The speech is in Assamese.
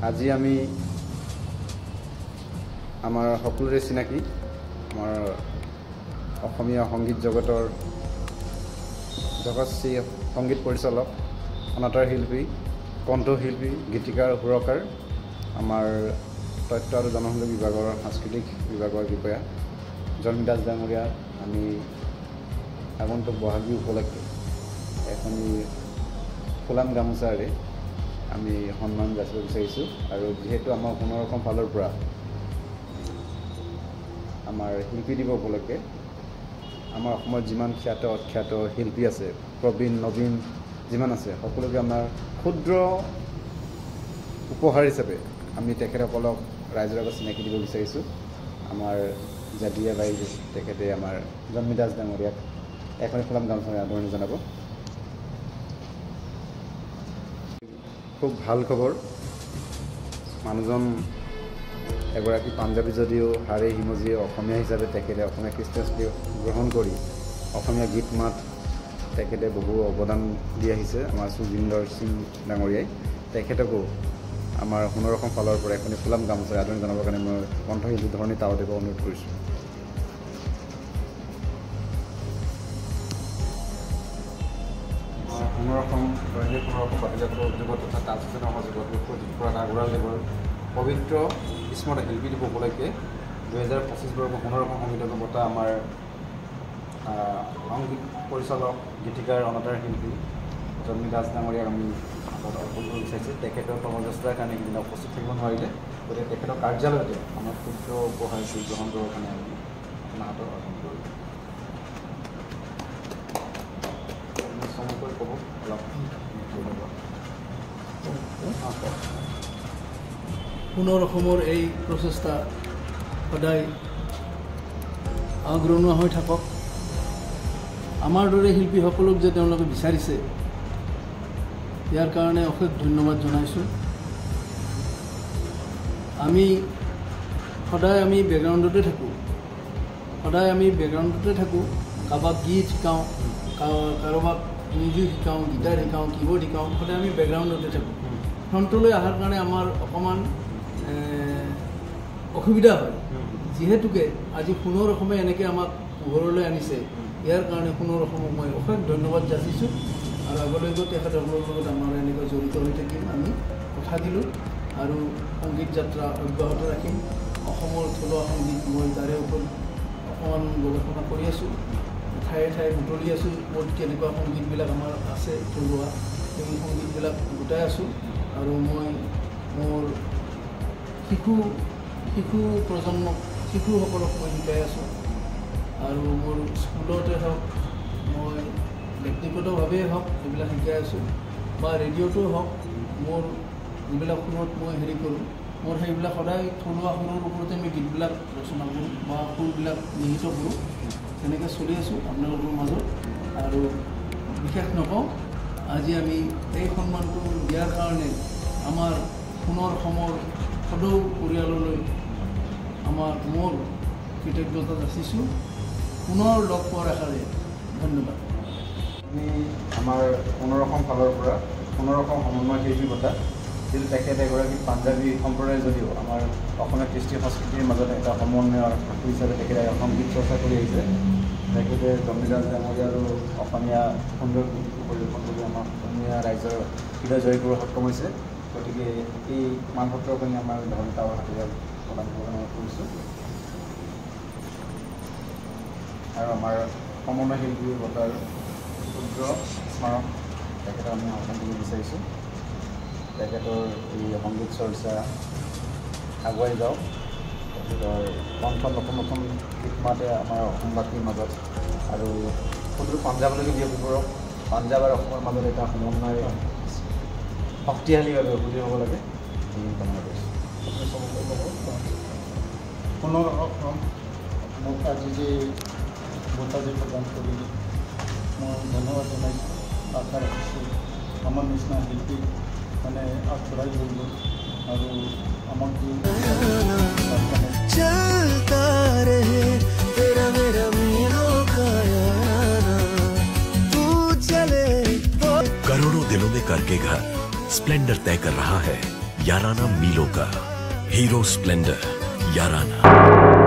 আজি আমি আমাৰ সকলোৰে চিনাকি আমাৰ অসমীয়া সংগীত জগতৰ জগতশ্ৰী সংগীত পৰিচালক অনাতাঁৰ শিল্পী কণ্ঠশিল্পী গীতিকাৰ সুৰকাৰ আমাৰ তথ্য আৰু জনসংযোগ বিভাগৰ সাংস্কৃতিক বিভাগৰ বিষয়া জন্মী দাস ডাঙৰীয়া আমি আগন্তুক বহাগ বিহু উপলক্ষে এখনি ফুলাম গামোচাৰে আমি সন্মান যাচিব বিচাৰিছোঁ আৰু যেহেতু আমাৰ সোণৰ অসম ফালৰ পৰা আমাৰ শিল্পী দিৱস উপলক্ষে আমাৰ অসমৰ যিমান খ্যাত অখ্যাত শিল্পী আছে প্ৰবীণ নবীন যিমান আছে সকলোকে আমাৰ ক্ষুদ্ৰ উপহাৰ হিচাপে আমি তেখেতসকলক ৰাইজৰ আগত চিনাকি দিব বিচাৰিছোঁ আমাৰ জাতীয় ৰাইজ তেখেতে আমাৰ জন্মী দাস ডাঙৰীয়াক এখন ফুলাম গামোচাৰে আদৰণি জনাব। খুব ভাল খবৰ মানুহজন এগৰাকী পাঞ্জাবী যদিও হাড়ে হিমজিয়ে অসমীয়া হিচাপে তেখেতে অসমীয়া কৃষ্টি গ্ৰহণ কৰি অসমীয়া গীত মাত তেখেতে বহু অৱদান দি আহিছে আমাৰ সুজিন্দৰ সিং ডাঙৰীয়াই তেখেতকো আমাৰ সোণৰ অসম ফালৰ পৰা এখন ফুলাম গামোচাৰে আদৰণি জনাবৰ কাৰণে মই কণ্ঠশিল্পী ধৰণী তাৱদেৱক অনুৰোধ কৰিছোঁ। সোণৰ অসম দৈনিক সোণৰ অসম বাতৰিজাতৰ উদ্যোগত তথা তাল সূচনা সহযোগত লোকপ্ৰযুক্তিপৰাত আগবঢ়াই যাবৰ পবিত্ৰ স্মৃতি শিল্পী দিৱস উপলক্ষে 2025 বৰ্ষৰ সোণৰ অসম সংগীত বঁটা আমাৰ সংগীত পৰিচালক গীতিকাৰ অনাতাঁৰ শিল্পী জন্মী দাস ডাঙৰীয়াক আমি অৰ্পণ কৰিব বিচাৰিছোঁ। তেখেতৰ কৰ্মব্যস্ততাৰ কাৰণে সেইদিনা উপস্থিত থাকিব নোৱাৰিলে গতিকে তেখেতৰ কাৰ্যালয়তে আমাৰ ক্ষুদ্ৰ উপহাৰ গ্ৰহণ কৰাৰ কাৰণে আমি আপোনাৰ হাতত অৰ্পণ কৰিলোঁ। ক'ব অলপ সোণৰ অসমৰ এই প্ৰচেষ্টা সদায় আগৰণুৱা হৈ থাকক। আমাৰ দৰে শিল্পীসকলক যে তেওঁলোকে বিচাৰিছে ইয়াৰ কাৰণে অশেষ ধন্যবাদ জনাইছোঁ। আমি সদায় বেকগ্ৰাউণ্ডতে থাকোঁ কাৰোবাক গীত শিকাওঁ কাৰোবাক মিউজিক শিকাওঁ গীটাৰ শিকাওঁ কীবোৰ্ড শিকাওঁ সদায় আমি বেকগ্ৰাউণ্ডতে থাকোঁ। ফ্ৰণ্টলৈ অহাৰ কাৰণে আমাৰ অকণমান অসুবিধা হয় যিহেতুকে আজি সোণৰ অসমে এনেকৈ আমাক পোহৰলৈ আনিছে ইয়াৰ কাৰণে সোণৰ অসমক মই অশেষ ধন্যবাদ যাচিছোঁ আৰু আগলৈকো তেখেতসকলৰ লগত আমাৰ এনেকৈ জড়িত হৈ থাকিম। আমি কথা দিলোঁ আৰু সংগীত যাত্ৰা অব্যাহত ৰাখিম। অসমৰ থলুৱা সংগীত মই তাৰে ওপৰত অকণমান গৱেষণা কৰি আছোঁ, ঠায়ে ঠায়ে বুটলি আছোঁ ক'ত কেনেকুৱা সংগীতবিলাক আমাৰ আছে থলুৱা সেই সংগীতবিলাক গোটাই আছোঁ আৰু মই মোৰ শিশু প্ৰজন্মক শিশুসকলক মই শিকাই আছোঁ আৰু মোৰ স্কুলতে হওক মই ব্যক্তিগতভাৱেই হওক এইবিলাক শিকাই আছোঁ বা ৰেডিঅ'টো হওক মোৰ যিবিলাক সুৰত মই কৰোঁ মোৰ সেইবিলাক সদায় থলুৱা সুৰৰ ওপৰতে আমি গীতবিলাক ৰচনা কৰোঁ বা সুৰবিলাক নিহিত কৰোঁ। তেনেকৈ চলি আছোঁ আপোনালোকৰ মাজত আৰু বিশেষ নকওঁ আজি আমি এই সন্মানটো দিয়াৰ কাৰণে আমাৰ সোণৰ অসমৰ সদৌ পৰিয়াললৈ মোৰ কৃতজ্ঞতা যাচিছোঁ। পুনৰ লগ পোৱাৰ আশাৰে ধন্যবাদ। আমি আমাৰ সোণৰ অসম ফালৰ পৰা সোণৰ অসম সমন্বয় শিল্পী বঁটা যিটো তেখেতে এগৰাকী পাঞ্জাবী সম্প্ৰদায় যদিও আমাৰ অসমীয়া কৃষ্টি সংস্কৃতিৰ মাজত এটা সমন্বয়ৰ হিচাপে তেখেতে সংগীত চৰ্চা কৰি আহিছে। তেখেতে জন্মী দাস ডাঙৰীয়া আৰু অসমীয়া সুন্দৰ গীত পৰিৱেশন কৰি আমাৰ অসমীয়া ৰাইজৰ হৃদয় জয় কৰিব সক্ষম হৈছে। গতিকে এই মানপত্ৰৰ কাৰণে আমাৰ ধৰণী তাৱৰ হাতেৰে প্ৰদান কৰিছোঁ আৰু আমাৰ সমন্বয় শিল্পী বঁটাৰ ক্ষুদ্ৰ স্মাৰক তেখেতক আমি অৰ্পণ কৰিব বিচাৰিছোঁ। তেখেতৰ এই সংগীত চৰ্চা আগুৱাই যাওক, তেখেতৰ কণ্ঠ নতুন গীত মাতে আমাৰ অসমবাসীৰ মাজত আৰু সুদূৰ পাঞ্জাৱলৈকে বিয়পি পৰক। পাঞ্জাৱ আৰু অসমৰ মাজত এটা সমন্বয় শক্তিশালীভাৱে উপস্থিত হ'ব লাগে এই কামনা কৰিছোঁ। সোণৰ অসম মোক আজি যে বঁটা যে প্ৰদান কৰি মই ধন্যবাদ জনাইছোঁ। আশা ৰাখিছোঁ আমাৰ নিচিনা শিল্পী মানে আগবঢ়াই গ'ল আৰু আমাক करोड़ों दिलों में करके घर स्प्लेंडर तय कर रहा है याराना मिलो का हीरो स्प्लेंडर याराना।